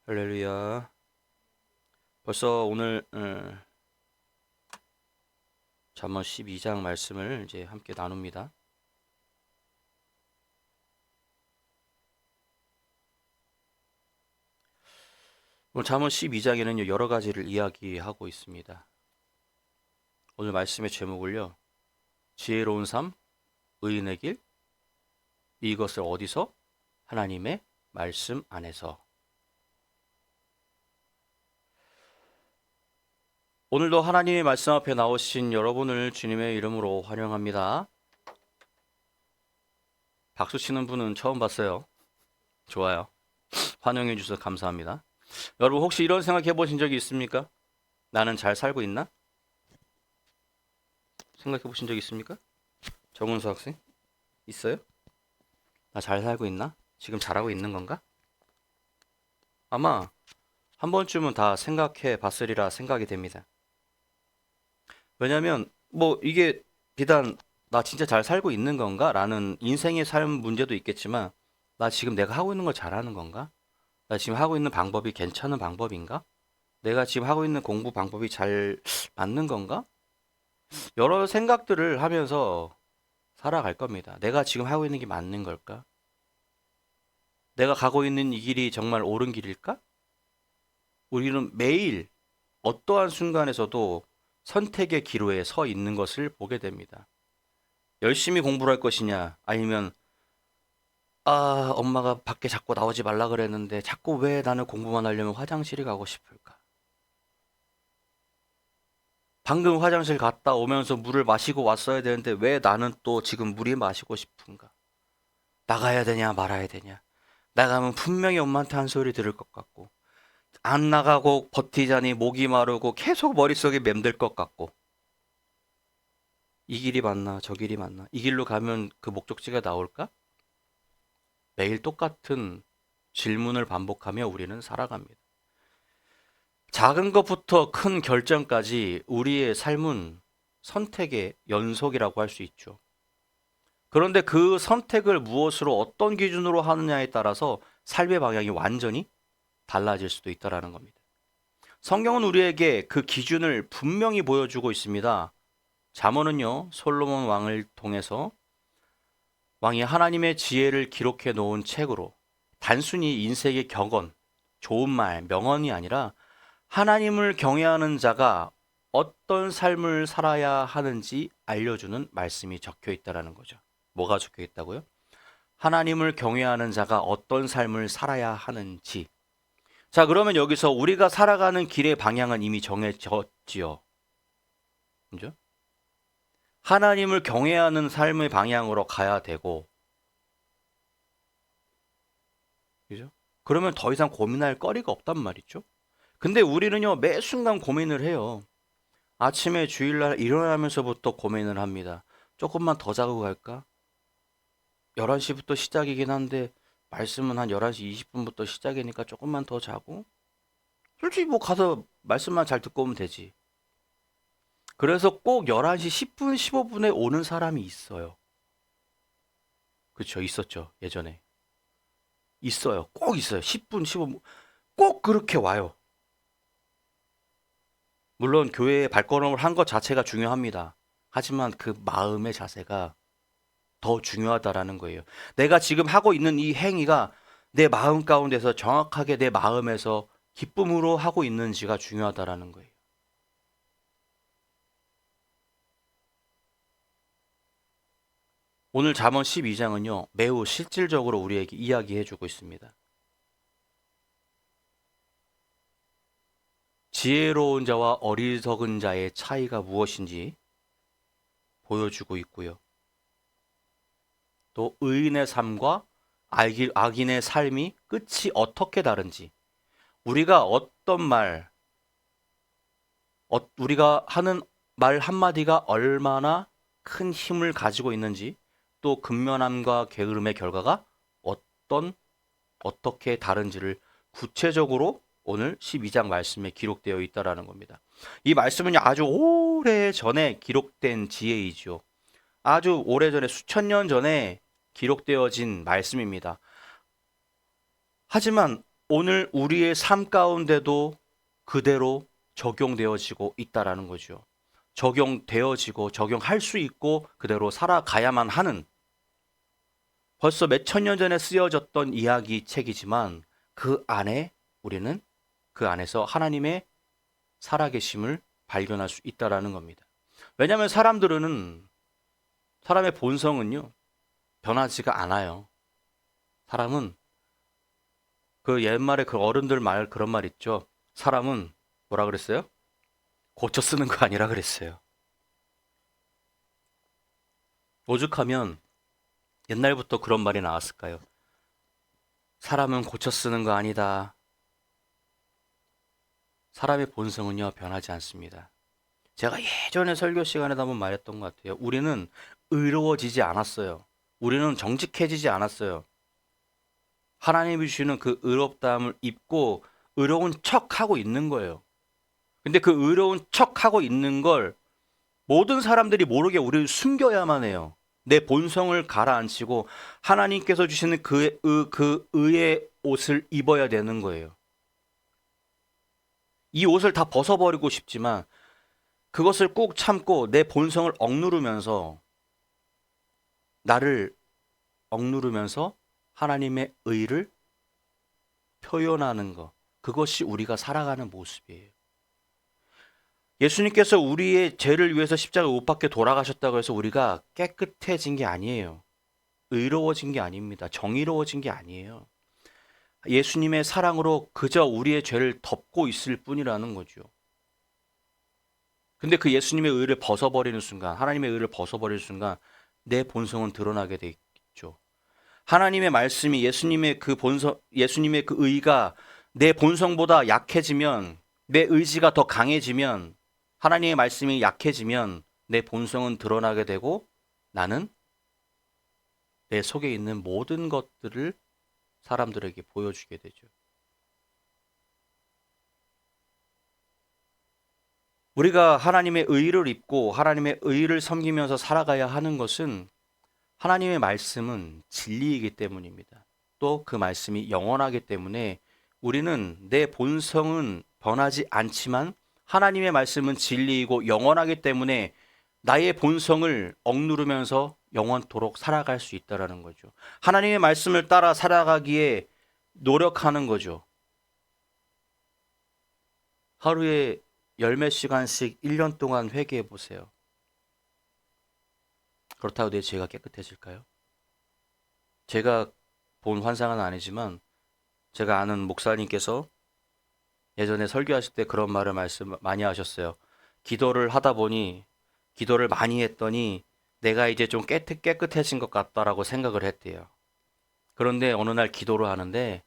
할렐루야. 벌써 오늘 잠언 12장 말씀을 이제 함께 나눕니다. 오늘 잠언 12장에는 여러 가지를 이야기하고 있습니다. 오늘 말씀의 제목을요. 지혜로운 삶, 의인의 길, 이것을 어디서? 하나님의 말씀 안에서. 오늘도 하나님의 말씀 앞에 나오신 여러분을 주님의 이름으로 환영합니다. 박수 치는 분은 처음 봤어요. 좋아요. 환영해 주셔서 감사합니다. 여러분 혹시 이런 생각해 보신 적이 있습니까? 나는 잘 살고 있나? 생각해 보신 적 있습니까? 정은수 학생? 있어요? 나 잘 살고 있나? 지금 잘하고 있는 건가? 아마 한 번쯤은 다 생각해 봤으리라 생각이 됩니다. 왜냐면 뭐 이게 비단 나 진짜 잘 살고 있는 건가? 라는 인생의 삶 문제도 있겠지만 나 지금 내가 하고 있는 걸 잘하는 건가? 나 지금 하고 있는 방법이 괜찮은 방법인가? 내가 지금 하고 있는 공부 방법이 잘 맞는 건가? 여러 생각들을 하면서 살아갈 겁니다. 내가 지금 하고 있는 게 맞는 걸까? 내가 가고 있는 이 길이 정말 옳은 길일까? 우리는 매일 어떠한 순간에서도 선택의 기로에 서 있는 것을 보게 됩니다. 열심히 공부를 할 것이냐, 아니면 엄마가 밖에 자꾸 나오지 말라 그랬는데 자꾸 왜 나는 공부만 하려면 화장실에 가고 싶을까? 방금 화장실 갔다 오면서 물을 마시고 왔어야 되는데 왜 나는 또 지금 물이 마시고 싶은가? 나가야 되냐 말아야 되냐? 나가면 분명히 엄마한테 한 소리 들을 것 같고, 안 나가고 버티자니 목이 마르고 계속 머릿속에 맴들 것 같고, 이 길이 맞나 저 길이 맞나, 이 길로 가면 그 목적지가 나올까? 매일 똑같은 질문을 반복하며 우리는 살아갑니다. 작은 것부터 큰 결정까지 우리의 삶은 선택의 연속이라고 할 수 있죠. 그런데 그 선택을 무엇으로 어떤 기준으로 하느냐에 따라서 삶의 방향이 완전히 달라질 수도 있다라는 겁니다. 성경은 우리에게 그 기준을 분명히 보여주고 있습니다. 잠언은요, 솔로몬 왕을 통해서 왕이 하나님의 지혜를 기록해 놓은 책으로 단순히 인생의 격언, 좋은 말, 명언이 아니라 하나님을 경외하는 자가 어떤 삶을 살아야 하는지 알려주는 말씀이 적혀 있다라는 거죠. 뭐가 적혀 있다고요? 하나님을 경외하는 자가 어떤 삶을 살아야 하는지. 자, 그러면 여기서 우리가 살아가는 길의 방향은 이미 정해졌지요. 그죠? 하나님을 경외하는 삶의 방향으로 가야 되고, 그죠? 그러면 더 이상 고민할 거리가 없단 말이죠. 근데 우리는요, 매 순간 고민을 해요. 아침에 주일날 일어나면서부터 고민을 합니다. 조금만 더 자고 갈까? 11시부터 시작이긴 한데, 말씀은 한 11시 20분부터 시작이니까 조금만 더 자고, 솔직히 뭐 가서 말씀만 잘 듣고 오면 되지. 그래서 꼭 11시 10분, 15분에 오는 사람이 있어요. 그렇죠. 있었죠. 예전에. 있어요. 꼭 있어요. 10분, 15분. 꼭 그렇게 와요. 물론 교회에 발걸음을 한 것 자체가 중요합니다. 하지만 그 마음의 자세가 더 중요하다라는 거예요. 내가 지금 하고 있는 이 행위가 내 마음 가운데서 정확하게 내 마음에서 기쁨으로 하고 있는지가 중요하다라는 거예요. 오늘 잠언 12장은요, 매우 실질적으로 우리에게 이야기해 주고 있습니다. 지혜로운 자와 어리석은 자의 차이가 무엇인지 보여주고 있고요. 또 의인의 삶과 악인의 삶이 끝이 어떻게 다른지, 우리가 어떤 말, 우리가 하는 말 한마디가 얼마나 큰 힘을 가지고 있는지, 또 근면함과 게으름의 결과가 어떻게 다른지를 구체적으로 오늘 12장 말씀에 기록되어 있다라는 겁니다. 이 말씀은 아주 오래 전에 기록된 지혜이죠. 아주 오래전에 수천 년 전에 기록되어진 말씀입니다. 하지만 오늘 우리의 삶 가운데도 그대로 적용되어지고 있다라는 거죠. 적용되어지고 적용할 수 있고 그대로 살아가야만 하는, 벌써 몇천 년 전에 쓰여졌던 이야기 책이지만 그 안에 우리는 그 안에서 하나님의 살아계심을 발견할 수 있다라는 겁니다. 왜냐하면 사람의 본성은요 변하지가 않아요. 사람은 그 옛말에 그 어른들 말 그런 말 있죠. 사람은 뭐라 그랬어요? 고쳐 쓰는 거 아니라 그랬어요. 오죽하면 옛날부터 그런 말이 나왔을까요? 사람은 고쳐 쓰는 거 아니다. 사람의 본성은요 변하지 않습니다. 제가 예전에 설교 시간에도 한번 말했던 것 같아요. 우리는 의로워지지 않았어요. 우리는 정직해지지 않았어요. 하나님이 주시는 그 의롭다함을 입고 의로운 척하고 있는 거예요. 근데 그 의로운 척하고 있는 걸 모든 사람들이 모르게 우리를 숨겨야만 해요. 내 본성을 가라앉히고 하나님께서 주시는 그 의의 옷을 입어야 되는 거예요. 이 옷을 다 벗어버리고 싶지만 그것을 꾹 참고 내 본성을 나를 억누르면서 하나님의 의를 표현하는 것, 그것이 우리가 살아가는 모습이에요. 예수님께서 우리의 죄를 위해서 십자가 못 박혀 돌아가셨다고 해서 우리가 깨끗해진 게 아니에요. 의로워진 게 아닙니다. 정의로워진 게 아니에요. 예수님의 사랑으로 그저 우리의 죄를 덮고 있을 뿐이라는 거죠. 근데 그 예수님의 의를 벗어버리는 순간, 하나님의 의를 벗어버리는 순간 내 본성은 드러나게 돼 있죠. 하나님의 말씀이 예수님의 그 의가 내 본성보다 약해지면, 내 의지가 더 강해지면, 하나님의 말씀이 약해지면 내 본성은 드러나게 되고 나는 내 속에 있는 모든 것들을 사람들에게 보여주게 되죠. 우리가 하나님의 의를 입고 하나님의 의를 섬기면서 살아가야 하는 것은 하나님의 말씀은 진리이기 때문입니다. 또 그 말씀이 영원하기 때문에 우리는 내 본성은 변하지 않지만 하나님의 말씀은 진리이고 영원하기 때문에 나의 본성을 억누르면서 영원토록 살아갈 수 있다는 거죠. 하나님의 말씀을 따라 살아가기에 노력하는 거죠. 하루에 열 몇 시간씩 1년 동안 회개해 보세요. 그렇다고 내 죄가 깨끗해질까요? 제가 본 환상은 아니지만 제가 아는 목사님께서 예전에 설교하실 때 그런 말씀 많이 하셨어요. 기도를 많이 했더니 내가 이제 좀 깨끗해진 것 같다라고 생각을 했대요. 그런데 어느 날 기도를 하는데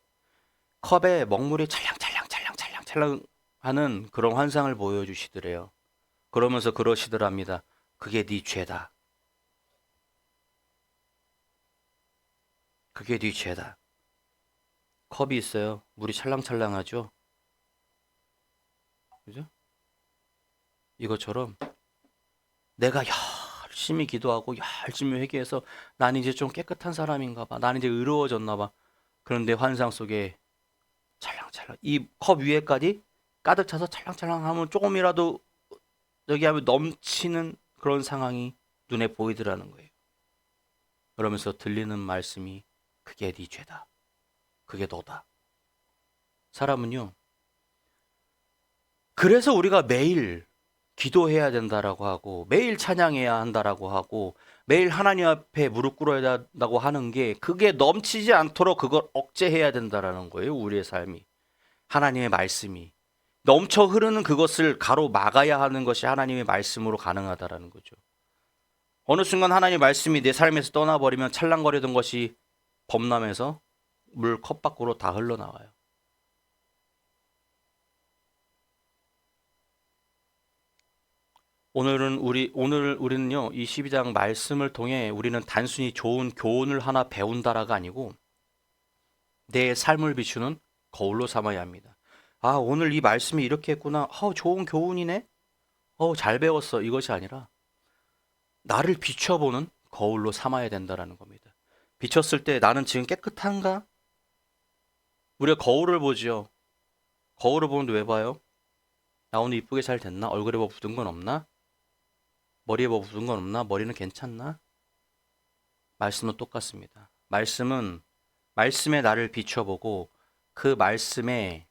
컵에 먹물이 찰랑찰랑 하는 그런 환상을 보여주시더래요. 그러면서 그러시더랍니다. 그게 네 죄다. 그게 네 죄다. 컵이 있어요. 물이 찰랑찰랑하죠? 그죠? 이것처럼 내가 열심히 기도하고 열심히 회개해서 난 이제 좀 깨끗한 사람인가 봐. 난 이제 의로워졌나 봐. 그런데 환상 속에 찰랑찰랑 이 컵 위에까지 가득 차서 찰랑찰랑 하면 조금이라도 여기 하면 넘치는 그런 상황이 눈에 보이더라는 거예요. 그러면서 들리는 말씀이 그게 네 죄다. 그게 너다. 사람은요. 그래서 우리가 매일 기도해야 된다라고 하고 매일 찬양해야 한다라고 하고 매일 하나님 앞에 무릎 꿇어야 된다고 하는 게 그게 넘치지 않도록 그걸 억제해야 된다라는 거예요. 우리의 삶이. 하나님의 말씀이. 넘쳐 흐르는 그것을 가로막아야 하는 것이 하나님의 말씀으로 가능하다라는 거죠. 어느 순간 하나님의 말씀이 내 삶에서 떠나버리면 찰랑거리던 것이 범람해서 물 컵 밖으로 다 흘러나와요. 오늘 우리는요, 이 12장 말씀을 통해 우리는 단순히 좋은 교훈을 하나 배운다라가 아니고 내 삶을 비추는 거울로 삼아야 합니다. 아, 오늘 이 말씀이 이렇게 했구나. 좋은 교훈이네. 잘 배웠어. 이것이 아니라 나를 비춰보는 거울로 삼아야 된다라는 겁니다. 비쳤을 때 나는 지금 깨끗한가? 우리가 거울을 보지요. 거울을 보는데 왜 봐요? 나 오늘 이쁘게 잘 됐나? 얼굴에 뭐 묻은 건 없나? 머리에 뭐 묻은 건 없나? 머리는 괜찮나? 말씀은 똑같습니다. 말씀에 나를 비춰보고 그 말씀에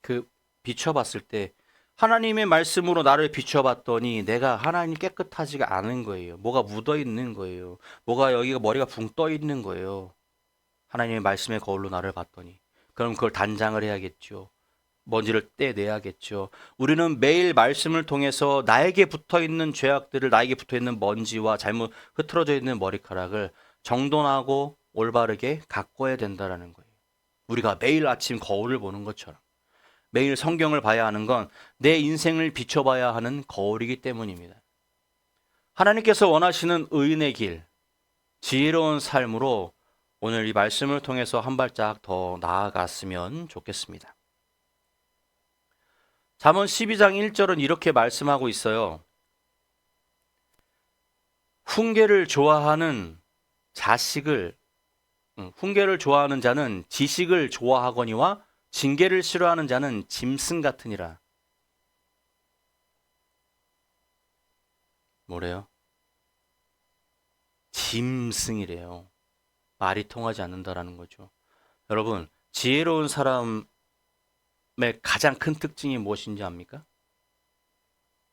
그 비춰봤을 때 하나님의 말씀으로 나를 비춰봤더니 내가 하나님 깨끗하지가 않은 거예요. 뭐가 묻어 있는 거예요. 뭐가 여기가 머리가 붕 떠 있는 거예요. 하나님의 말씀의 거울로 나를 봤더니 그럼 그걸 단장을 해야겠죠. 먼지를 떼내야겠죠. 우리는 매일 말씀을 통해서 나에게 붙어 있는 죄악들을, 나에게 붙어 있는 먼지와 잘못 흐트러져 있는 머리카락을 정돈하고 올바르게 가꿔야 된다라는 거예요. 우리가 매일 아침 거울을 보는 것처럼 매일 성경을 봐야 하는 건 내 인생을 비춰봐야 하는 거울이기 때문입니다. 하나님께서 원하시는 의인의 길, 지혜로운 삶으로 오늘 이 말씀을 통해서 한 발짝 더 나아갔으면 좋겠습니다. 잠언 12장 1절은 이렇게 말씀하고 있어요. 훈계를 좋아하는 자는 지식을 좋아하거니와 징계를 싫어하는 자는 짐승 같으니라. 뭐래요? 짐승이래요. 말이 통하지 않는다라는 거죠. 여러분, 지혜로운 사람의 가장 큰 특징이 무엇인지 압니까?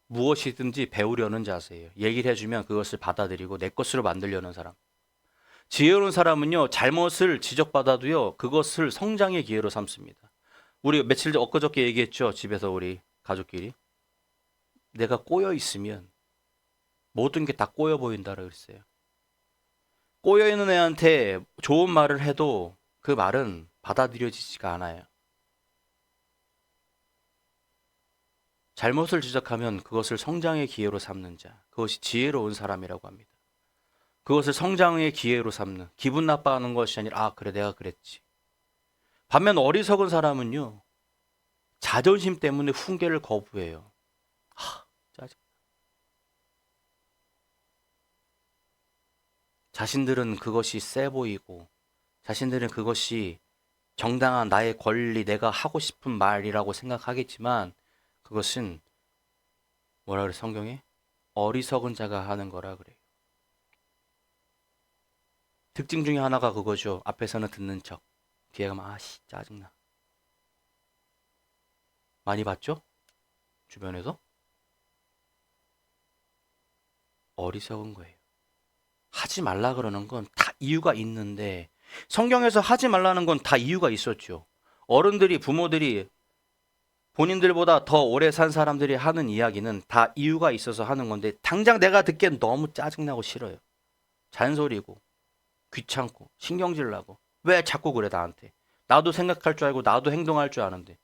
무엇이든지 배우려는 자세예요. 얘기를 해주면 그것을 받아들이고 내 것으로 만들려는 사람. 지혜로운 사람은요, 잘못을 지적받아도요, 그것을 성장의 기회로 삼습니다. 우리 며칠 전 엊그저께 얘기했죠. 집에서 우리 가족끼리. 내가 꼬여 있으면 모든 게 다 꼬여 보인다라고 그랬어요. 꼬여 있는 애한테 좋은 말을 해도 그 말은 받아들여지지가 않아요. 잘못을 지적하면 그것을 성장의 기회로 삼는 자, 그것이 지혜로운 사람이라고 합니다. 그것을 성장의 기회로 삼는, 기분 나빠하는 것이 아니라 아 그래 내가 그랬지. 반면 어리석은 사람은요, 자존심 때문에 훈계를 거부해요. 짜증. 자신들은 그것이 세 보이고 자신들은 그것이 정당한 나의 권리, 내가 하고 싶은 말이라고 생각하겠지만 그것은 뭐라 그래 성경에? 어리석은 자가 하는 거라 그래요. 특징 중에 하나가 그거죠. 앞에서는 듣는 척, 뒤에 가면 아씨 짜증나. 많이 봤죠? 주변에서? 어리석은 거예요. 하지 말라 그러는 건 다 이유가 있는데 성경에서 하지 말라는 건 다 이유가 있었죠. 어른들이, 부모들이 본인들보다 더 오래 산 사람들이 하는 이야기는 다 이유가 있어서 하는 건데 당장 내가 듣기엔 너무 짜증나고 싫어요. 잔소리고 귀찮고 신경질 나고 왜 자꾸 그래 나한테. 나도 생각할 줄 알고 나도 행동할 줄 아는데.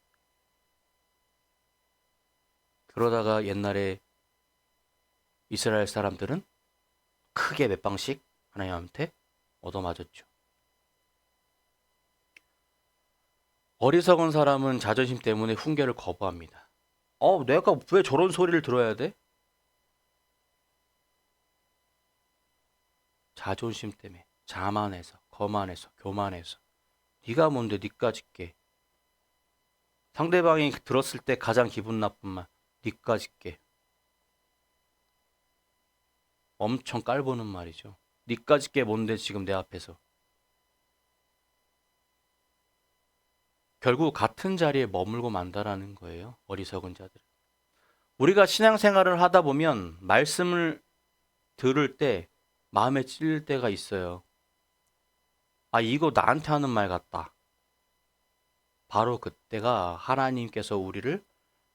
그러다가 옛날에 이스라엘 사람들은 크게 몇 방씩 하나님한테 얻어맞았죠. 어리석은 사람은 자존심 때문에 훈계를 거부합니다. 내가 왜 저런 소리를 들어야 돼? 자존심 때문에 자만해서, 거만해서, 교만해서. 네가 뭔데 니까짓 게. 상대방이 들었을 때 가장 기분 나쁜 말, 니까짓 게. 엄청 깔보는 말이죠. 니까짓 게 뭔데 지금 내 앞에서. 결국 같은 자리에 머물고 만다라는 거예요. 어리석은 자들. 우리가 신앙생활을 하다 보면 말씀을 들을 때 마음에 찔릴 때가 있어요. 이거 나한테 하는 말 같다. 바로 그때가 하나님께서 우리를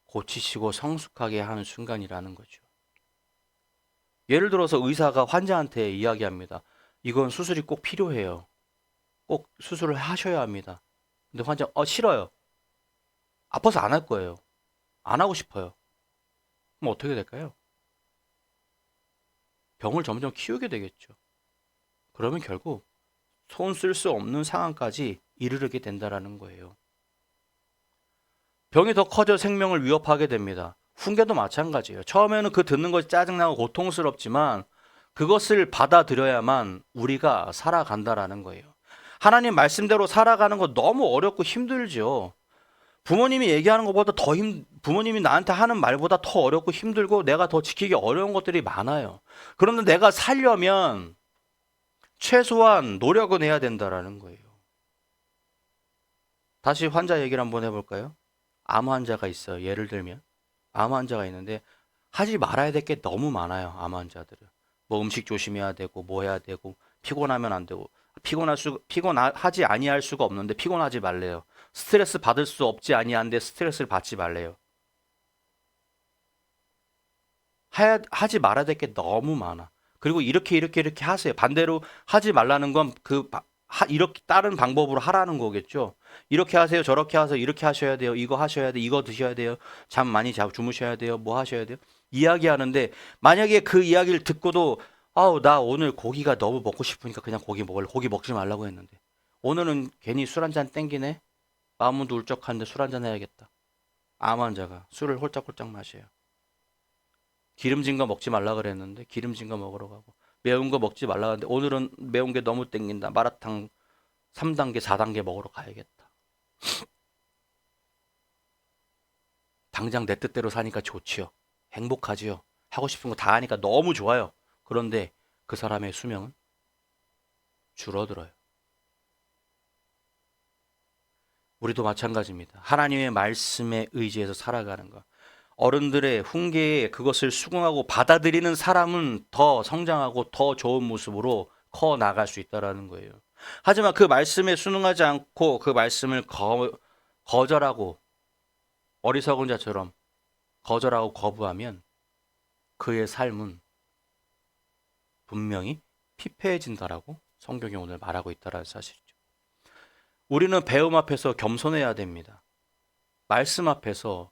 고치시고 성숙하게 하는 순간이라는 거죠. 예를 들어서 의사가 환자한테 이야기합니다. 이건 수술이 꼭 필요해요. 꼭 수술을 하셔야 합니다. 근데 환자 싫어요. 아파서 안 할 거예요. 안 하고 싶어요. 그럼 어떻게 될까요? 병을 점점 키우게 되겠죠. 그러면 결국 손 쓸 수 없는 상황까지 이르게 된다라는 거예요. 병이 더 커져 생명을 위협하게 됩니다. 훈계도 마찬가지예요. 처음에는 그 듣는 것이 짜증나고 고통스럽지만 그것을 받아들여야만 우리가 살아간다라는 거예요. 하나님 말씀대로 살아가는 거 너무 어렵고 힘들죠. 부모님이 얘기하는 것보다 부모님이 나한테 하는 말보다 더 어렵고 힘들고 내가 더 지키기 어려운 것들이 많아요. 그런데 내가 살려면 최소한 노력은 해야 된다라는 거예요. 다시 환자 얘기를 한번 해볼까요? 암 환자가 있어요. 예를 들면 암 환자가 있는데 하지 말아야 될 게 너무 많아요. 암 환자들은 뭐 음식 조심해야 되고 뭐 해야 되고 피곤하면 안 되고 피곤하지 아니할 수가 없는데 피곤하지 말래요. 스트레스 받을 수 없지 아니한데 스트레스를 받지 말래요. 하지 말아야 될 게 너무 많아. 그리고 이렇게 하세요. 반대로 하지 말라는 건 이렇게 다른 방법으로 하라는 거겠죠. 이렇게 하세요. 저렇게 하세요. 이렇게 하셔야 돼요. 이거 하셔야 돼요. 이거 드셔야 돼요. 잠 많이 주무셔야 돼요. 뭐 하셔야 돼요. 이야기하는데 만약에 그 이야기를 듣고도 아우 나 오늘 고기가 너무 먹고 싶으니까 그냥 고기 먹을래. 고기 먹지 말라고 했는데 오늘은 괜히 술 한잔 땡기네. 마음은 울적한데 술 한잔 해야겠다. 암 환자가 술을 홀짝홀짝 마셔요. 기름진 거 먹지 말라 그랬는데 기름진 거 먹으러 가고 매운 거 먹지 말라 그랬는데 오늘은 매운 게 너무 땡긴다. 마라탕 3단계, 4단계 먹으러 가야겠다. 당장 내 뜻대로 사니까 좋지요. 행복하지요. 하고 싶은 거 다 하니까 너무 좋아요. 그런데 그 사람의 수명은 줄어들어요. 우리도 마찬가지입니다. 하나님의 말씀에 의지해서 살아가는 것. 어른들의 훈계에 그것을 수긍하고 받아들이는 사람은 더 성장하고 더 좋은 모습으로 커 나갈 수 있다라는 거예요. 하지만 그 말씀에 순응하지 않고 그 말씀을 거절하고 어리석은 자처럼 거절하고 거부하면 그의 삶은 분명히 피폐해진다라고 성경이 오늘 말하고 있다라는 사실이죠. 우리는 배움 앞에서 겸손해야 됩니다. 말씀 앞에서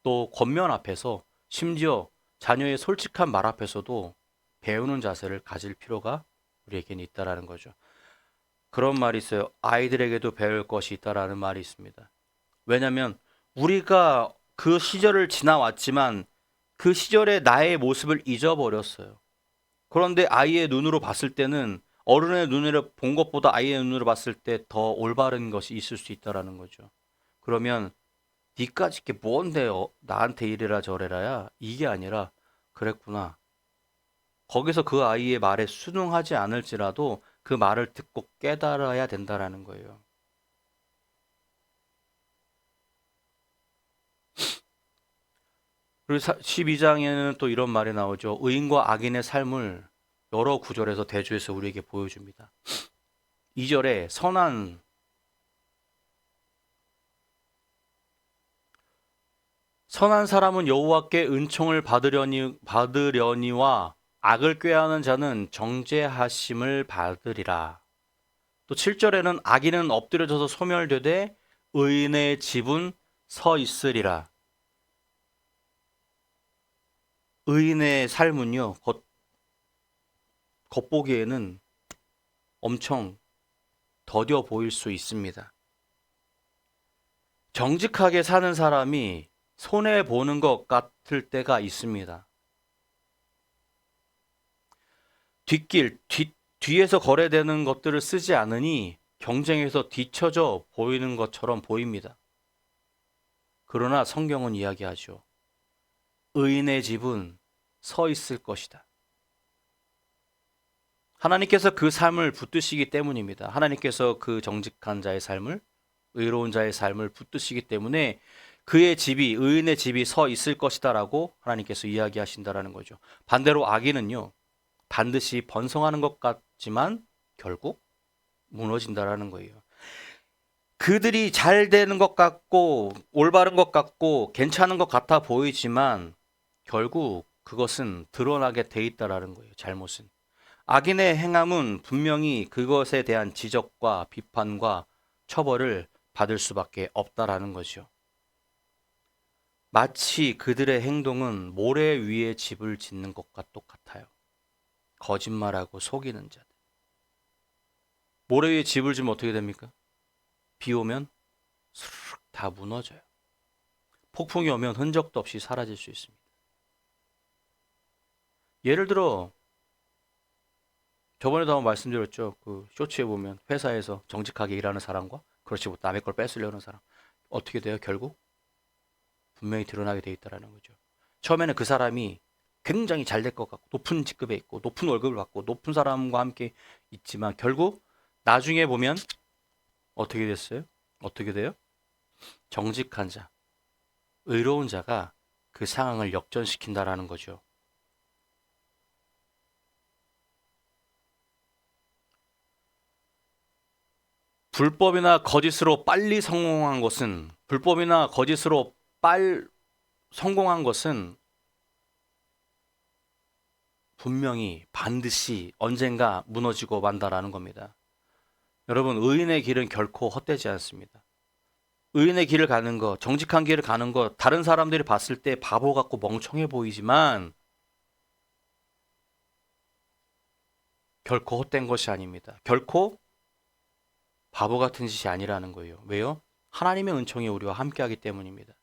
또 권면 앞에서 심지어 자녀의 솔직한 말 앞에서도 배우는 자세를 가질 필요가 우리에게는 있다라는 거죠. 그런 말이 있어요. 아이들에게도 배울 것이 있다라는 말이 있습니다. 왜냐하면 우리가 그 시절을 지나왔지만 그 시절의 나의 모습을 잊어버렸어요. 그런데 아이의 눈으로 봤을 때는 어른의 눈으로 본 것보다 아이의 눈으로 봤을 때 더 올바른 것이 있을 수 있다라는 거죠. 그러면 니까짓 게 뭔데 나한테 이래라 저래라야 이게 아니라 그랬구나. 거기서 그 아이의 말에 순응하지 않을지라도 그 말을 듣고 깨달아야 된다라는 거예요. 그리고 12장에는 또 이런 말이 나오죠. 의인과 악인의 삶을 여러 구절에서 대주에서 우리에게 보여줍니다. 2절에 선한 사람은 여호와께 은총을 받으려니와 악을 꾀하는 자는 정죄하심을 받으리라. 또 7절에는 악인은 엎드려져서 소멸되되 의인의 집은 서 있으리라. 의인의 삶은요, 겉보기에는 엄청 더뎌 보일 수 있습니다. 정직하게 사는 사람이 손해보는 것 같을 때가 있습니다. 뒤에서 거래되는 것들을 쓰지 않으니 경쟁에서 뒤처져 보이는 것처럼 보입니다. 그러나 성경은 이야기하죠. 의인의 집은 서 있을 것이다. 하나님께서 그 삶을 붙드시기 때문입니다. 하나님께서 그 정직한 자의 삶을, 의로운 자의 삶을 붙드시기 때문에 그의 집이, 의인의 집이 서 있을 것이다라고 하나님께서 이야기하신다라는 거죠. 반대로 악인은요, 반드시 번성하는 것 같지만 결국 무너진다라는 거예요. 그들이 잘 되는 것 같고 올바른 것 같고 괜찮은 것 같아 보이지만 결국 그것은 드러나게 돼 있다라는 거예요. 잘못은. 악인의 행함은 분명히 그것에 대한 지적과 비판과 처벌을 받을 수밖에 없다라는 거죠. 마치 그들의 행동은 모래 위에 집을 짓는 것과 똑같아요. 거짓말하고 속이는 자들. 모래 위에 집을 지면 어떻게 됩니까? 비 오면 스르륵 다 무너져요. 폭풍이 오면 흔적도 없이 사라질 수 있습니다. 예를 들어 저번에도 한번 말씀드렸죠. 그 쇼츠에 보면 회사에서 정직하게 일하는 사람과 그렇지 못 남의 걸 뺏으려는 사람 어떻게 돼요? 결국 분명히 드러나게 돼 있다라는 거죠. 처음에는 그 사람이 굉장히 잘 될 것 같고 높은 직급에 있고 높은 월급을 받고 높은 사람과 함께 있지만 결국 나중에 보면 어떻게 됐어요? 어떻게 돼요? 정직한 자, 의로운 자가 그 상황을 역전시킨다라는 거죠. 불법이나 거짓으로 빨리 성공한 것은 불법이나 거짓으로 성공한 것은 분명히 반드시 언젠가 무너지고 만다라는 겁니다. 여러분, 의인의 길은 결코 헛되지 않습니다. 의인의 길을 가는 거, 정직한 길을 가는 거, 다른 사람들이 봤을 때 바보 같고 멍청해 보이지만 결코 헛된 것이 아닙니다. 결코 바보 같은 짓이 아니라는 거예요. 왜요? 하나님의 은총이 우리와 함께하기 때문입니다.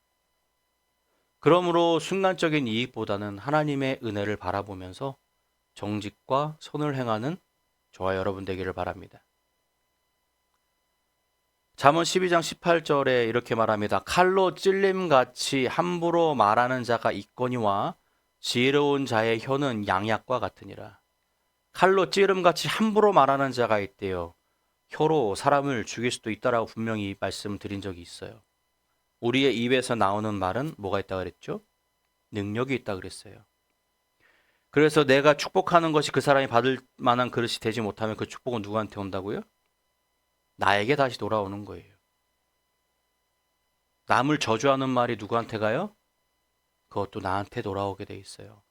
그러므로 순간적인 이익보다는 하나님의 은혜를 바라보면서 정직과 선을 행하는 저와 여러분 되기를 바랍니다. 잠언 12장 18절에 이렇게 말합니다. 칼로 찔림같이 함부로 말하는 자가 있거니와 지혜로운 자의 혀는 양약과 같으니라. 칼로 찌름같이 함부로 말하는 자가 있대요. 혀로 사람을 죽일 수도 있다라고 분명히 말씀드린 적이 있어요. 우리의 입에서 나오는 말은 뭐가 있다 그랬죠? 능력이 있다 그랬어요. 그래서 내가 축복하는 것이 그 사람이 받을 만한 그릇이 되지 못하면 그 축복은 누구한테 온다고요? 나에게 다시 돌아오는 거예요. 남을 저주하는 말이 누구한테 가요? 그것도 나한테 돌아오게 돼 있어요.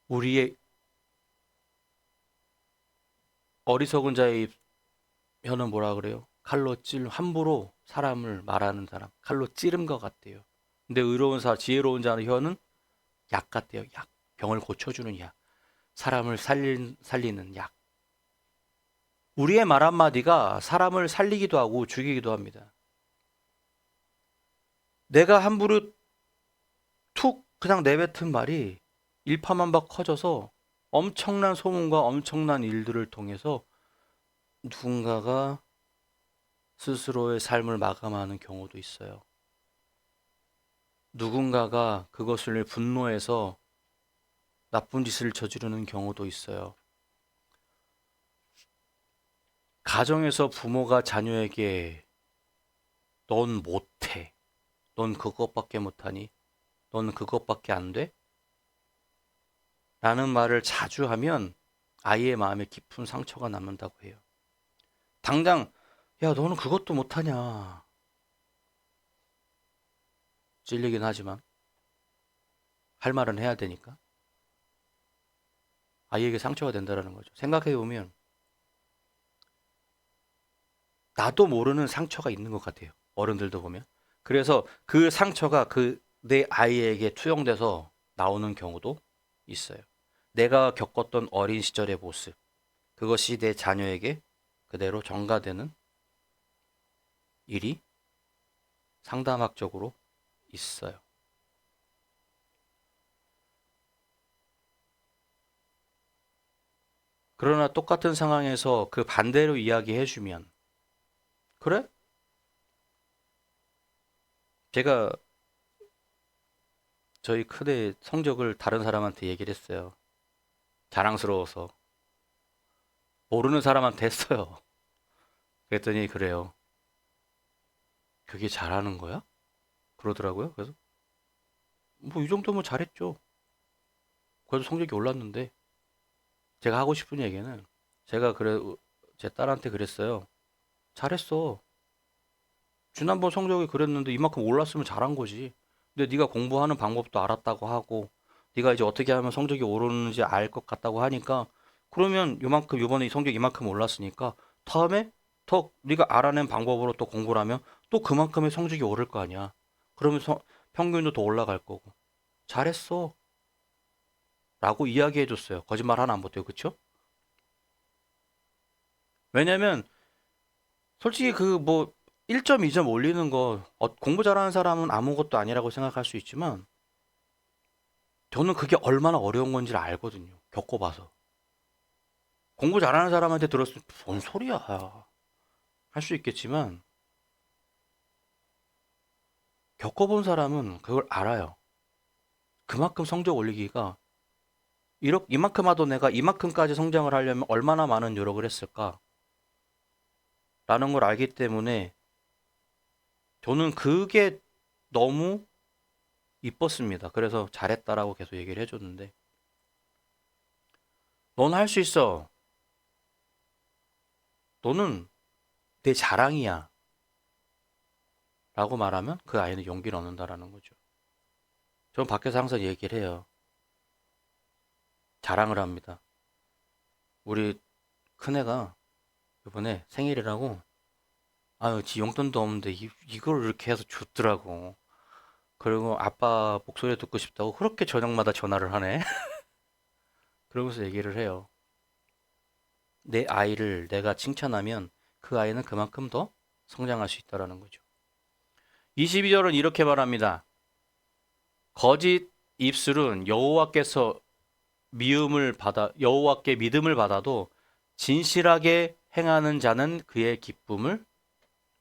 우리의 어리석은 자의 혀는 뭐라 그래요? 함부로 사람을 말하는 사람, 칼로 찌른 것 같대요. 근데 지혜로운 자의 혀는 약 같대요. 약. 병을 고쳐주는 약. 사람을 살리는 약. 우리의 말 한마디가 사람을 살리기도 하고 죽이기도 합니다. 내가 함부로 툭 그냥 내뱉은 말이 일파만파 커져서 엄청난 소문과 엄청난 일들을 통해서 누군가가 스스로의 삶을 마감하는 경우도 있어요. 누군가가 그것을 분노해서 나쁜 짓을 저지르는 경우도 있어요. 가정에서 부모가 자녀에게 넌 못해. 넌 그것밖에 못하니? 넌 그것밖에 안 돼? 라는 말을 자주 하면 아이의 마음에 깊은 상처가 남는다고 해요. 당장 야 너는 그것도 못하냐 찔리긴 하지만 할 말은 해야 되니까 아이에게 상처가 된다는 거죠. 생각해보면 나도 모르는 상처가 있는 것 같아요. 어른들도 보면. 그래서 그 상처가 내 아이에게 투영돼서 나오는 경우도 있어요. 내가 겪었던 어린 시절의 모습, 그것이 내 자녀에게 그대로 전가되는 일이 상담학적으로 있어요. 그러나 똑같은 상황에서 그 반대로 이야기해주면, 그래? 제가 저희 큰애 성적을 다른 사람한테 얘기를 했어요. 자랑스러워서. 모르는 사람한테 했어요. 그랬더니 그래요. 그게 잘하는 거야? 그러더라고요. 그래서 뭐 이 정도면 잘했죠. 그래도 성적이 올랐는데 제가 하고 싶은 얘기는 제가 제 딸한테 그랬어요. 잘했어. 지난번 성적이 그랬는데 이만큼 올랐으면 잘한 거지. 근데 네가 공부하는 방법도 알았다고 하고 네가 이제 어떻게 하면 성적이 오르는지 알 것 같다고 하니까 그러면 요번에 성적이 이만큼 올랐으니까 다음에 더 네가 알아낸 방법으로 또 공부를 하면 또 그만큼의 성적이 오를 거 아니야. 그러면 평균도 더 올라갈 거고. 잘했어. 라고 이야기해 줬어요. 거짓말 하나 안 못해요. 그쵸? 왜냐면 솔직히 그 뭐 1점, 2점 올리는 거 공부 잘하는 사람은 아무것도 아니라고 생각할 수 있지만 저는 그게 얼마나 어려운 건지를 알거든요. 겪어봐서. 공부 잘하는 사람한테 들었을 때 뭔 소리야 할 수 있겠지만 겪어본 사람은 그걸 알아요. 그만큼 성적 올리기가 이만큼 하던 내가 이만큼까지 성장을 하려면 얼마나 많은 노력을 했을까? 라는 걸 알기 때문에 저는 그게 너무 이뻤습니다. 그래서 잘했다라고 계속 얘기를 해줬는데 넌 할 수 있어. 너는 내 자랑이야. 라고 말하면 그 아이는 용기를 얻는다라는 거죠. 저는 밖에서 항상 얘기를 해요. 자랑을 합니다. 우리 큰애가 이번에 생일이라고 아유 지 용돈도 없는데 이걸 이렇게 해서 줬더라고. 그리고 아빠 목소리 듣고 싶다고 그렇게 저녁마다 전화를 하네. 그러면서 얘기를 해요. 내 아이를 내가 칭찬하면 그 아이는 그만큼 더 성장할 수 있다라는 거죠. 22절은 이렇게 말합니다. 거짓 입술은 여호와께 믿음을 받아도 진실하게 행하는 자는 그의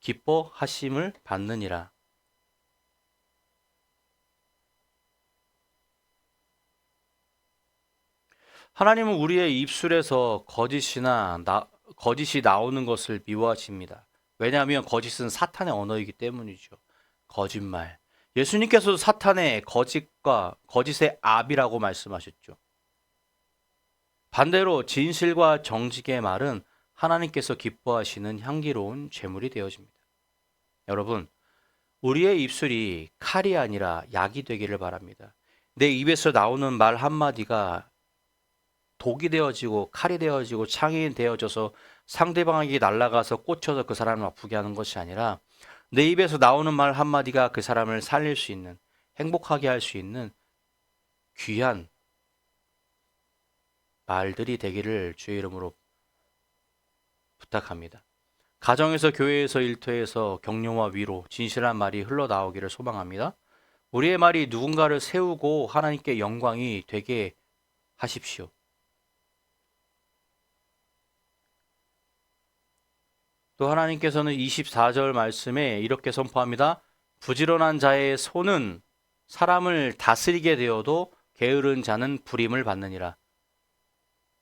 기뻐하심을 받느니라. 하나님은 우리의 입술에서 거짓이 나오는 것을 미워하십니다. 왜냐하면 거짓은 사탄의 언어이기 때문이죠. 거짓말. 예수님께서도 사탄의 거짓의 압이라고 말씀하셨죠. 반대로 진실과 정직의 말은 하나님께서 기뻐하시는 향기로운 제물이 되어집니다. 여러분, 우리의 입술이 칼이 아니라 약이 되기를 바랍니다. 내 입에서 나오는 말 한마디가 독이 되어지고 칼이 되어지고 창이 되어져서 상대방에게 날아가서 꽂혀서 그 사람을 아프게 하는 것이 아니라 내 입에서 나오는 말 한마디가 그 사람을 살릴 수 있는, 행복하게 할 수 있는 귀한 말들이 되기를 주의 이름으로 부탁합니다. 가정에서, 교회에서, 일터에서 격려와 위로, 진실한 말이 흘러나오기를 소망합니다. 우리의 말이 누군가를 세우고 하나님께 영광이 되게 하십시오. 또 하나님께서는 24절 말씀에 이렇게 선포합니다. 부지런한 자의 손은 사람을 다스리게 되어도 게으른 자는 불임을 받느니라.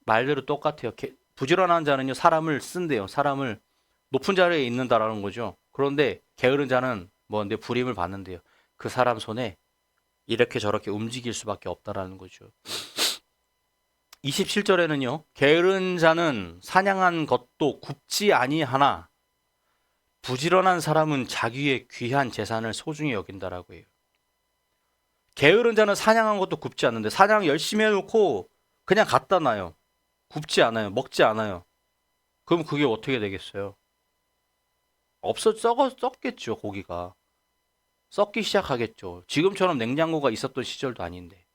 말대로 똑같아요. 부지런한 자는요, 사람을 쓴대요. 사람을 높은 자리에 있는다라는 거죠. 그런데 게으른 자는 뭔데 불임을 받는데요. 그 사람 손에 이렇게 저렇게 움직일 수밖에 없다라는 거죠. 27절에는요. 게으른 자는 사냥한 것도 굽지 아니하나 부지런한 사람은 자기의 귀한 재산을 소중히 여긴다라고 해요. 게으른 자는 사냥한 것도 굽지 않는데 사냥 열심히 해놓고 그냥 갖다 놔요. 굽지 않아요. 먹지 않아요. 그럼 그게 어떻게 되겠어요? 썩겠죠, 고기가. 썩기 시작하겠죠. 지금처럼 냉장고가 있었던 시절도 아닌데.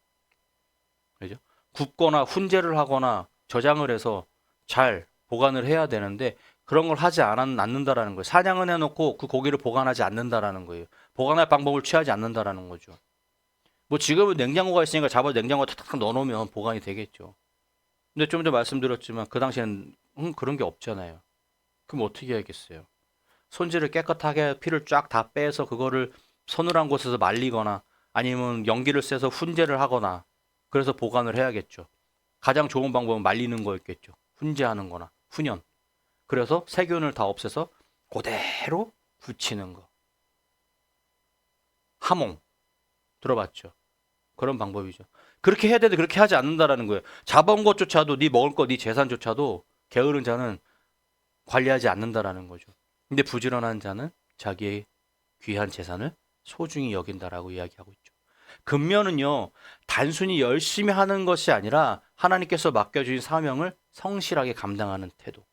그죠? 굽거나 훈제를 하거나 저장을 해서 잘 보관을 해야 되는데 그런 걸 하지 않는다라는 거예요. 사냥은 해놓고 그 고기를 보관하지 않는다라는 거예요. 보관할 방법을 취하지 않는다라는 거죠. 뭐 지금은 냉장고가 있으니까 잡아서 냉장고에 탁탁 넣어놓으면 보관이 되겠죠. 근데 좀 전에 말씀드렸지만 그 당시에는 그런 게 없잖아요. 그럼 어떻게 해야겠어요? 손질을 깨끗하게 피를 쫙 다 빼서 그거를 서늘한 곳에서 말리거나 아니면 연기를 쐬서 훈제를 하거나 그래서 보관을 해야겠죠. 가장 좋은 방법은 말리는 거였겠죠. 훈제하는 거나 훈연. 그래서 세균을 다 없애서 그대로 굳히는 거. 하몽. 들어봤죠? 그런 방법이죠. 그렇게 해야 되는데 그렇게 하지 않는다라는 거예요. 잡아온 것조차도 네 먹을 거, 네 재산조차도 게으른 자는 관리하지 않는다라는 거죠. 근데 부지런한 자는 자기의 귀한 재산을 소중히 여긴다라고 이야기하고 있죠. 근면은요, 단순히 열심히 하는 것이 아니라 하나님께서 맡겨주신 사명을 성실하게 감당하는 태도.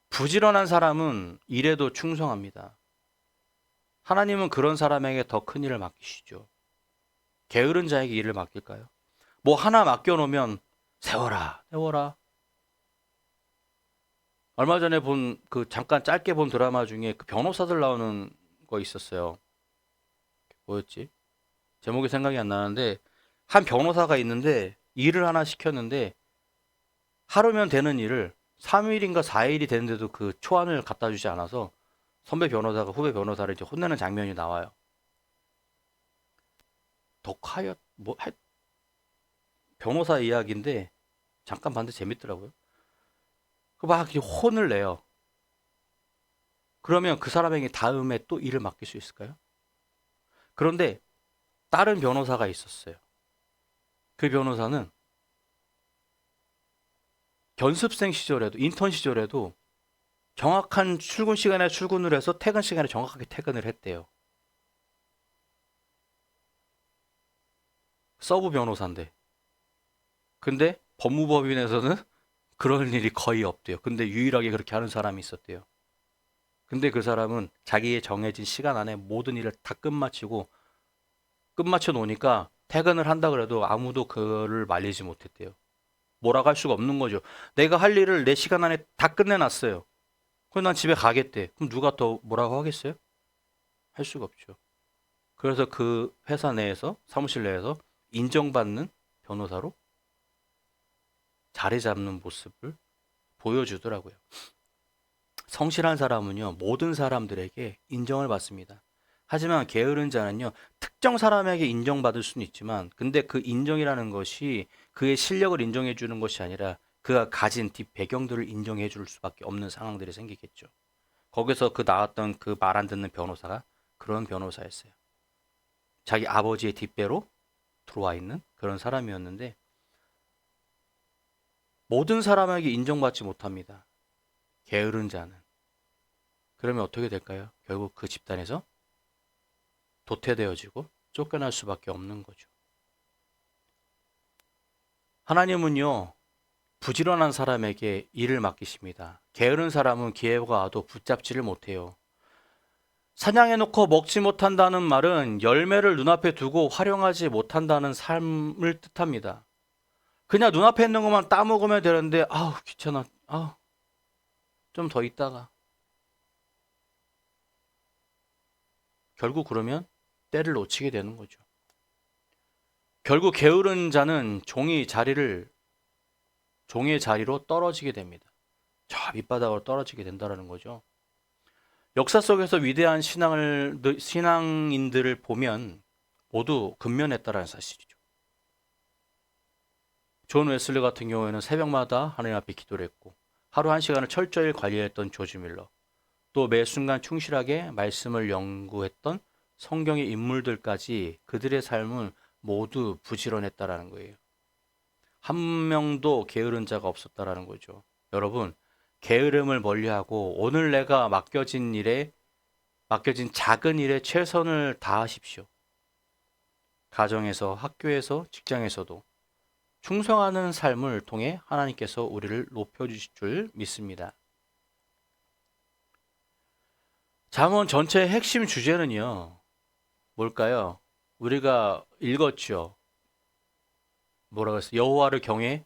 부지런한 사람은 일에도 충성합니다. 하나님은 그런 사람에게 더 큰 일을 맡기시죠. 게으른 자에게 일을 맡길까요? 뭐 하나 맡겨놓으면 세워라, 세워라. 얼마 전에 잠깐 짧게 본 드라마 중에 그 변호사들 나오는 거 있었어요. 뭐였지? 제목이 생각이 안 나는데 한 변호사가 있는데 일을 하나 시켰는데 하루면 되는 일을 3일인가 4일이 됐는데도 그 초안을 갖다 주지 않아서 선배 변호사가 후배 변호사를 이제 혼내는 장면이 나와요. 덕하였 변호사 이야기인데 잠깐 봤는데 재밌더라고요. 그 막 혼을 내요. 그러면 그 사람에게 다음에 또 일을 맡길 수 있을까요? 그런데 다른 변호사가 있었어요. 그 변호사는 견습생 시절에도 인턴 시절에도 정확한 출근 시간에 출근을 해서 퇴근 시간에 정확하게 퇴근을 했대요. 서브 변호사인데. 근데 법무법인에서는 그런 일이 거의 없대요. 근데 유일하게 그렇게 하는 사람이 있었대요. 근데 그 사람은 자기의 정해진 시간 안에 모든 일을 다 끝마쳐 놓으니까 퇴근을 한다 그래도 아무도 그를 말리지 못했대요. 뭐라고 할 수가 없는 거죠. 내가 할 일을 내 시간 안에 다 끝내놨어요. 그럼 난 집에 가겠대. 그럼 누가 더 뭐라고 하겠어요? 할 수가 없죠. 그래서 그 회사 내에서, 사무실 내에서 인정받는 변호사로 자리 잡는 모습을 보여주더라고요. 성실한 사람은요, 모든 사람들에게 인정을 받습니다. 하지만 게으른 자는요, 특정 사람에게 인정받을 수는 있지만, 근데 그 인정이라는 것이 그의 실력을 인정해 주는 것이 아니라 그가 가진 뒷 배경들을 인정해 줄 수밖에 없는 상황들이 생기겠죠. 거기서 그 나왔던 그 말 안 듣는 변호사가 그런 변호사였어요. 자기 아버지의 뒷배로 들어와 있는 그런 사람이었는데, 모든 사람에게 인정받지 못합니다. 게으른 자는. 그러면 어떻게 될까요? 결국 그 집단에서 도태되어지고 쫓겨날 수밖에 없는 거죠. 하나님은요, 부지런한 사람에게 일을 맡기십니다. 게으른 사람은 기회가 와도 붙잡지를 못해요. 사냥해놓고 먹지 못한다는 말은 열매를 눈앞에 두고 활용하지 못한다는 삶을 뜻합니다. 그냥 눈앞에 있는 것만 따먹으면 되는데, 아우, 귀찮아. 아우, 좀 더 있다가. 결국 그러면 때를 놓치게 되는 거죠. 결국 게으른 자는 종의 자리로 떨어지게 됩니다. 저 밑바닥으로 떨어지게 된다는 거죠. 역사 속에서 위대한 신앙인들을 보면 모두 근면했다라는 사실이죠. 존 웨슬리 같은 경우에는 새벽마다 하나님 앞에 기도를 했고 하루 한 시간을 철저히 관리했던 조지 밀러, 또 매 순간 충실하게 말씀을 연구했던 성경의 인물들까지 그들의 삶은 모두 부지런했다라는 거예요. 한 명도 게으른 자가 없었다라는 거죠. 여러분, 게으름을 멀리하고 오늘 내가 맡겨진 작은 일에 최선을 다하십시오. 가정에서, 학교에서, 직장에서도 충성하는 삶을 통해 하나님께서 우리를 높여주실 줄 믿습니다. 잠언 전체의 핵심 주제는요, 뭘까요? 우리가 읽었죠. 뭐라고 했어요? 여호와를 경외.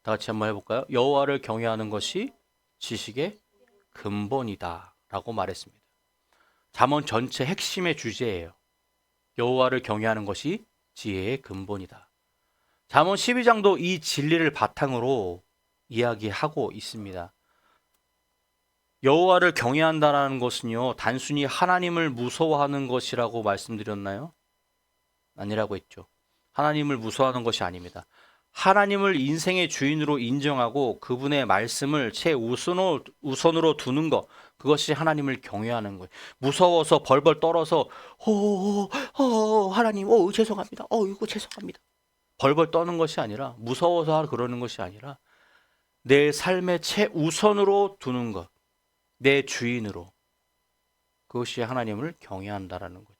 다 같이 한번 해볼까요? 여호와를 경외하는 것이 지식의 근본이다라고 말했습니다. 잠언 전체 핵심의 주제예요. 여호와를 경외하는 것이 지혜의 근본이다. 잠언 12장도 이 진리를 바탕으로 이야기하고 있습니다. 여호와를 경외한다라는 것은요, 단순히 하나님을 무서워하는 것이라고 말씀드렸나요? 아니라고 했죠. 하나님을 무서워하는 것이 아닙니다. 하나님을 인생의 주인으로 인정하고 그분의 말씀을 최우선으로 두는 것, 그것이 하나님을 경외하는 거예요. 무서워서 벌벌 떨어서 하나님, 죄송합니다. 이거 죄송합니다. 벌벌 떠는 것이 아니라, 무서워서 그러는 것이 아니라 내 삶의 최우선으로 두는 것, 내 주인으로, 그것이 하나님을 경외한다라는 거죠.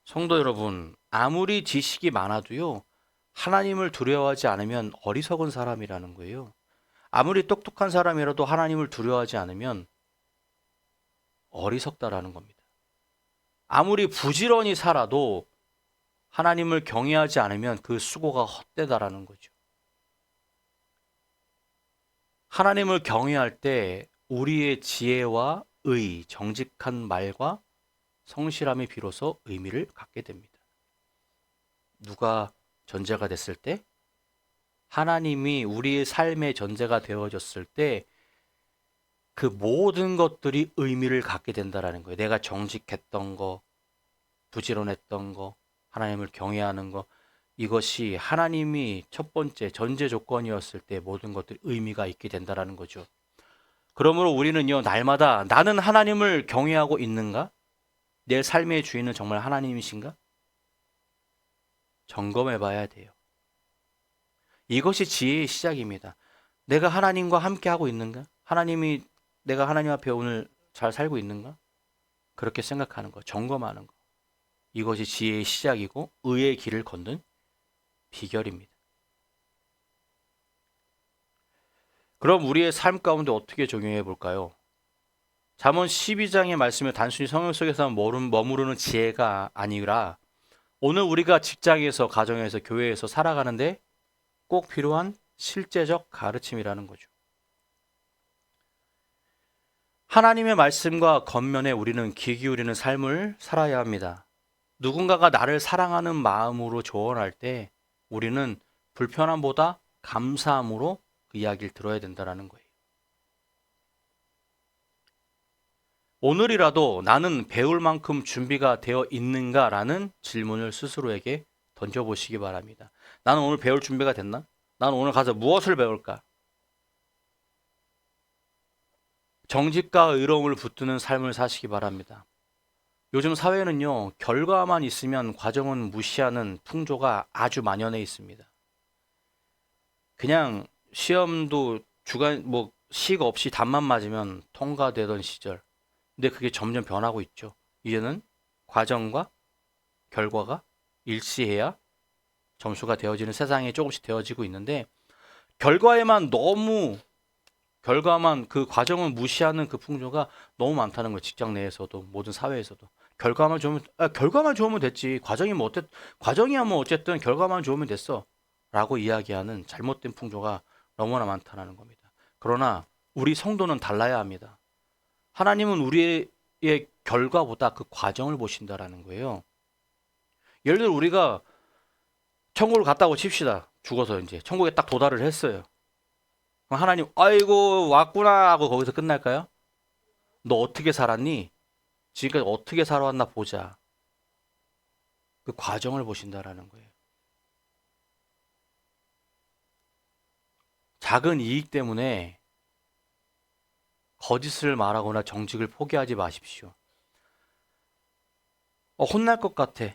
성도 여러분, 아무리 지식이 많아도요, 하나님을 두려워하지 않으면 어리석은 사람이라는 거예요. 아무리 똑똑한 사람이라도 하나님을 두려워하지 않으면 어리석다라는 겁니다. 아무리 부지런히 살아도 하나님을 경외하지 않으면 그 수고가 헛되다라는 거죠. 하나님을 경외할 때 우리의 지혜와 정직한 말과 성실함이 비로소 의미를 갖게 됩니다. 누가 전제가 됐을 때, 하나님이 우리의 삶의 전제가 되어졌을 때 그 모든 것들이 의미를 갖게 된다라는 거예요. 내가 정직했던 거, 부지런했던 거, 하나님을 경외하는 거, 이것이 하나님이 첫 번째 전제 조건이었을 때 모든 것들이 의미가 있게 된다라는 거죠. 그러므로 우리는요, 날마다 나는 하나님을 경외하고 있는가? 내 삶의 주인은 정말 하나님이신가? 점검해 봐야 돼요. 이것이 지혜의 시작입니다. 내가 하나님과 함께 하고 있는가? 내가 하나님 앞에 오늘 잘 살고 있는가? 그렇게 생각하는 거, 점검하는 거. 이것이 지혜의 시작이고 의의 길을 걷는 비결입니다. 그럼 우리의 삶 가운데 어떻게 적용해 볼까요? 잠언 12장의 말씀을 단순히 성경 속에서 머무르는 지혜가 아니라 오늘 우리가 직장에서, 가정에서, 교회에서 살아가는데 꼭 필요한 실제적 가르침이라는 거죠. 하나님의 말씀과 겉면에 우리는 귀 기울이는 삶을 살아야 합니다. 누군가가 나를 사랑하는 마음으로 조언할 때 우리는 불편함보다 감사함으로 그 이야기를 들어야 된다는 거예요. 오늘이라도 나는 배울 만큼 준비가 되어 있는가라는 질문을 스스로에게 던져보시기 바랍니다. 나는 오늘 배울 준비가 됐나? 나는 오늘 가서 무엇을 배울까? 정직과 의로움을 붙드는 삶을 사시기 바랍니다. 요즘 사회는요, 결과만 있으면 과정은 무시하는 풍조가 아주 만연해 있습니다. 그냥 시험도 식 없이 답만 맞으면 통과되던 시절. 근데 그게 점점 변하고 있죠. 이제는 과정과 결과가 일치해야 점수가 되어지는 세상이 조금씩 되어지고 있는데, 결과만 그 과정을 무시하는 그 풍조가 너무 많다는 거예요. 직장 내에서도 모든 사회에서도. 결과만 좋으면 됐지. 과정이야 뭐 어쨌든 결과만 좋으면 됐어. 라고 이야기하는 잘못된 풍조가 너무나 많다는 겁니다. 그러나 우리 성도는 달라야 합니다. 하나님은 우리의 결과보다 그 과정을 보신다라는 거예요. 예를 들어 우리가 천국을 갔다고 칩시다. 죽어서 이제 천국에 딱 도달을 했어요. 그럼 하나님, 아이고 왔구나 하고 거기서 끝날까요? 너 어떻게 살았니? 지금까지 어떻게 살아왔나 보자. 그 과정을 보신다라는 거예요. 작은 이익 때문에 거짓을 말하거나 정직을 포기하지 마십시오. 혼날 것 같아.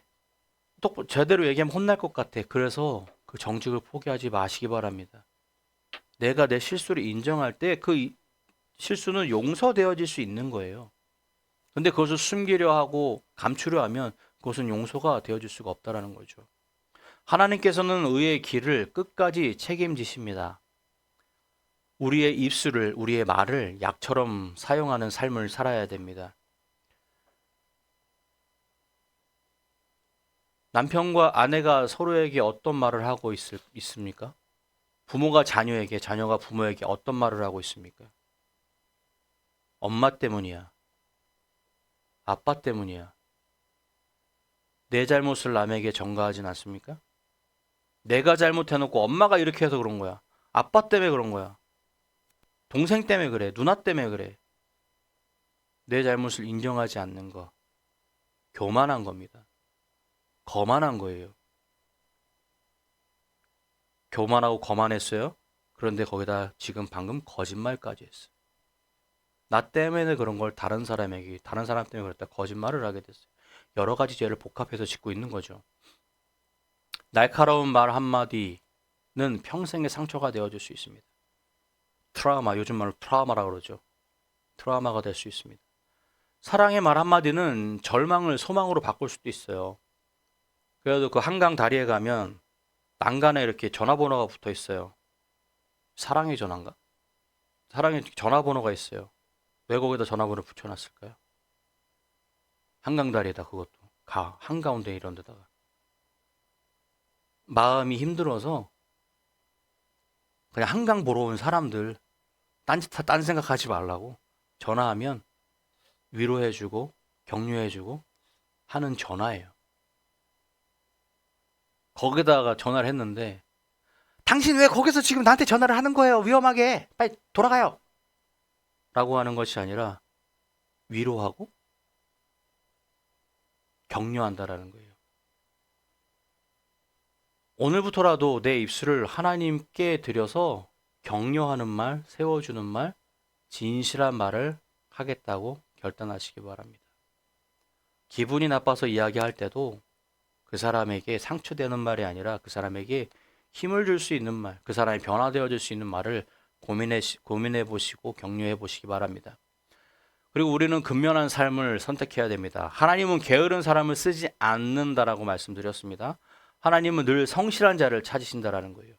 또 제대로 얘기하면 혼날 것 같아. 그래서 그 정직을 포기하지 마시기 바랍니다. 내가 내 실수를 인정할 때 그 실수는 용서되어질 수 있는 거예요. 근데 그것을 숨기려 하고 감추려 하면 그것은 용서가 되어질 수가 없다라는 거죠. 하나님께서는 의의 길을 끝까지 책임지십니다. 우리의 말을 약처럼 사용하는 삶을 살아야 됩니다. 남편과 아내가 서로에게 어떤 말을 하고 있습니까? 부모가 자녀에게, 자녀가 부모에게 어떤 말을 하고 있습니까? 엄마 때문이야. 아빠 때문이야. 내 잘못을 남에게 전가하진 않습니까? 내가 잘못해놓고 엄마가 이렇게 해서 그런 거야. 아빠 때문에 그런 거야. 동생 때문에 그래. 누나 때문에 그래. 내 잘못을 인정하지 않는 거. 교만한 겁니다. 거만한 거예요. 교만하고 거만했어요. 그런데 거기다 지금 방금 거짓말까지 했어. 나 때문에 그런 걸 다른 사람 때문에 그랬다 거짓말을 하게 됐어요. 여러 가지 죄를 복합해서 짓고 있는 거죠. 날카로운 말 한마디는 평생의 상처가 되어줄 수 있습니다. 요즘 말로 트라우마라고 그러죠. 트라우마가 될 수 있습니다. 사랑의 말 한마디는 절망을 소망으로 바꿀 수도 있어요. 그래도 그 한강 다리에 가면 난간에 이렇게 전화번호가 붙어 있어요. 사랑의 전화인가? 사랑의 전화번호가 있어요. 왜 거기다 전화번호 붙여놨을까요? 한강 다리에다 그것도 한가운데 이런 데다가 마음이 힘들어서 그냥 한강 보러 온 사람들 딴 생각하지 말라고 전화하면 위로해주고 격려해주고 하는 전화예요. 거기다가 전화를 했는데 당신 왜 거기서 지금 나한테 전화를 하는 거예요? 위험하게. 빨리 돌아가요. 라고 하는 것이 아니라 위로하고 격려한다라는 거예요. 오늘부터라도 내 입술을 하나님께 드려서 격려하는 말, 세워주는 말, 진실한 말을 하겠다고 결단하시기 바랍니다. 기분이 나빠서 이야기할 때도 그 사람에게 상처되는 말이 아니라 그 사람에게 힘을 줄 수 있는 말, 그 사람이 변화되어 줄 수 있는 말을 고민해 보시고 격려해 보시기 바랍니다. 그리고 우리는 근면한 삶을 선택해야 됩니다. 하나님은 게으른 사람을 쓰지 않는다라고 말씀드렸습니다. 하나님은 늘 성실한 자를 찾으신다라는 거예요.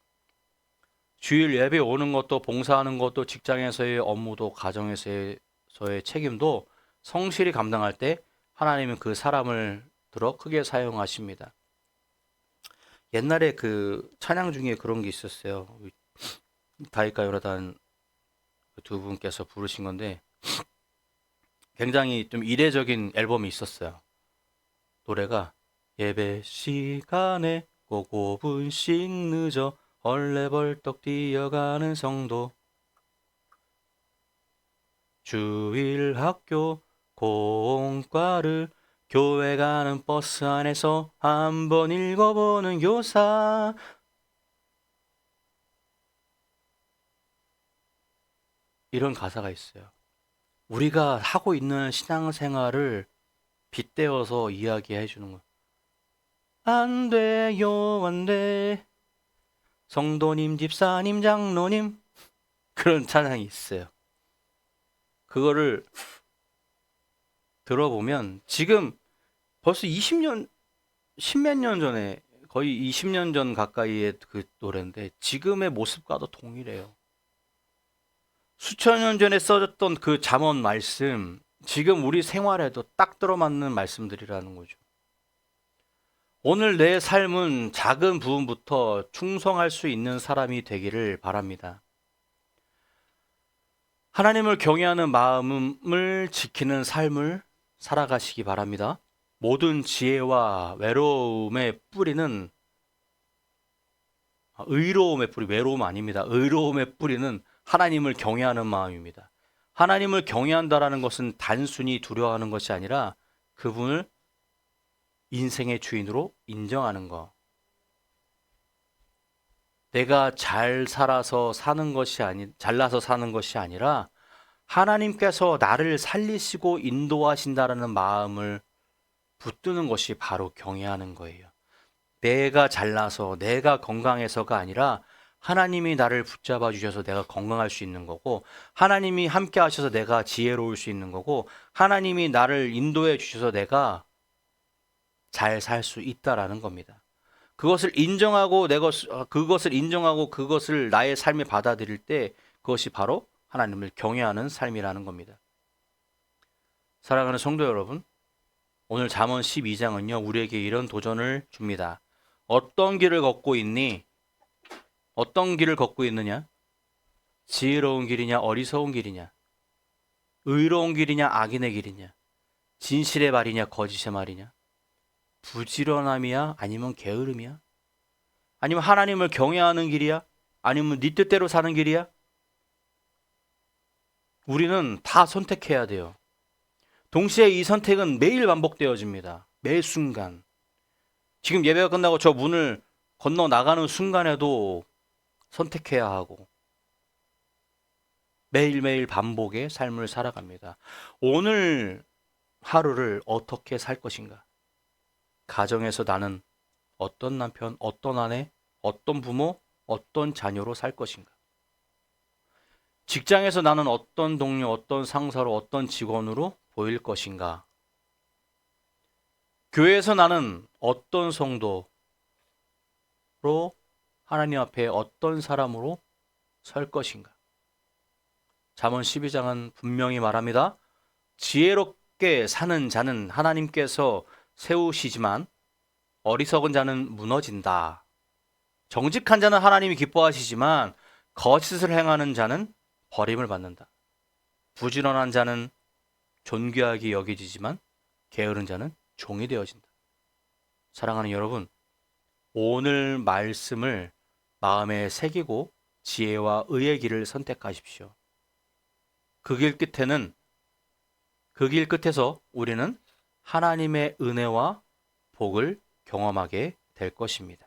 주일 예배 오는 것도 봉사하는 것도 직장에서의 업무도 가정에서의 책임도 성실히 감당할 때 하나님은 그 사람을 들어 크게 사용하십니다. 옛날에 그 찬양 중에 그런 게 있었어요. 다윗과 요나단 두 분께서 부르신 건데 굉장히 좀 이례적인 앨범이 있었어요. 노래가 예배 시간에 꼭 5분씩 늦어 얼레벌떡 뛰어가는 성도, 주일 학교 공과를 교회 가는 버스 안에서 한번 읽어보는 교사. 이런 가사가 있어요. 우리가 하고 있는 신앙생활을 빗대어서 이야기해 주는 거예요. 안 돼요, 안 돼. 성도님, 집사님, 장로님. 그런 찬양이 있어요. 그거를 들어보면 지금 벌써 20년, 십몇 년 전에 거의 20년 전 가까이의 그 노래인데 지금의 모습과도 동일해요. 수천 년 전에 써졌던 그 잠언 말씀, 지금 우리 생활에도 딱 들어맞는 말씀들이라는 거죠. 오늘 내 삶은 작은 부분부터 충성할 수 있는 사람이 되기를 바랍니다. 하나님을 경외하는 마음을 지키는 삶을 살아가시기 바랍니다. 모든 지혜와 외로움의 뿌리는 의로움의 뿌리, 외로움 아닙니다. 의로움의 뿌리는 하나님을 경외하는 마음입니다. 하나님을 경외한다라는 것은 단순히 두려워하는 것이 아니라 그분을 인생의 주인으로 인정하는 것. 내가 잘나서 사는 것이 아니라 하나님께서 나를 살리시고 인도하신다라는 마음을 붙드는 것이 바로 경외하는 거예요. 내가 잘나서 내가 건강해서가 아니라 하나님이 나를 붙잡아 주셔서 내가 건강할 수 있는 거고, 하나님이 함께 하셔서 내가 지혜로울 수 있는 거고, 하나님이 나를 인도해 주셔서 내가 잘 살 수 있다라는 겁니다. 그것을 인정하고 그것을 나의 삶에 받아들일 때 그것이 바로 하나님을 경외하는 삶이라는 겁니다. 사랑하는 성도 여러분, 오늘 잠언 12장은요 우리에게 이런 도전을 줍니다. 어떤 길을 걷고 있니? 어떤 길을 걷고 있느냐? 지혜로운 길이냐 어리석은 길이냐? 의로운 길이냐 악인의 길이냐? 진실의 말이냐 거짓의 말이냐? 부지런함이야 아니면 게으름이야? 아니면 하나님을 경외하는 길이야? 아니면 네 뜻대로 사는 길이야? 우리는 다 선택해야 돼요. 동시에 이 선택은 매일 반복되어집니다. 매 순간. 지금 예배가 끝나고 저 문을 건너 나가는 순간에도 선택해야 하고 매일매일 반복의 삶을 살아갑니다. 오늘 하루를 어떻게 살 것인가? 가정에서 나는 어떤 남편, 어떤 아내, 어떤 부모, 어떤 자녀로 살 것인가? 직장에서 나는 어떤 동료, 어떤 상사로, 어떤 직원으로 보일 것인가? 교회에서 나는 어떤 성도로 하나님 앞에 어떤 사람으로 설 것인가? 잠언 12장은 분명히 말합니다. 지혜롭게 사는 자는 하나님께서 세우시지만 어리석은 자는 무너진다. 정직한 자는 하나님이 기뻐하시지만 거짓을 행하는 자는 버림을 받는다. 부지런한 자는 존귀하게 여겨지지만 게으른 자는 종이 되어진다. 사랑하는 여러분, 오늘 말씀을 마음에 새기고 지혜와 의의 길을 선택하십시오. 그 길 끝에서 우리는 하나님의 은혜와 복을 경험하게 될 것입니다.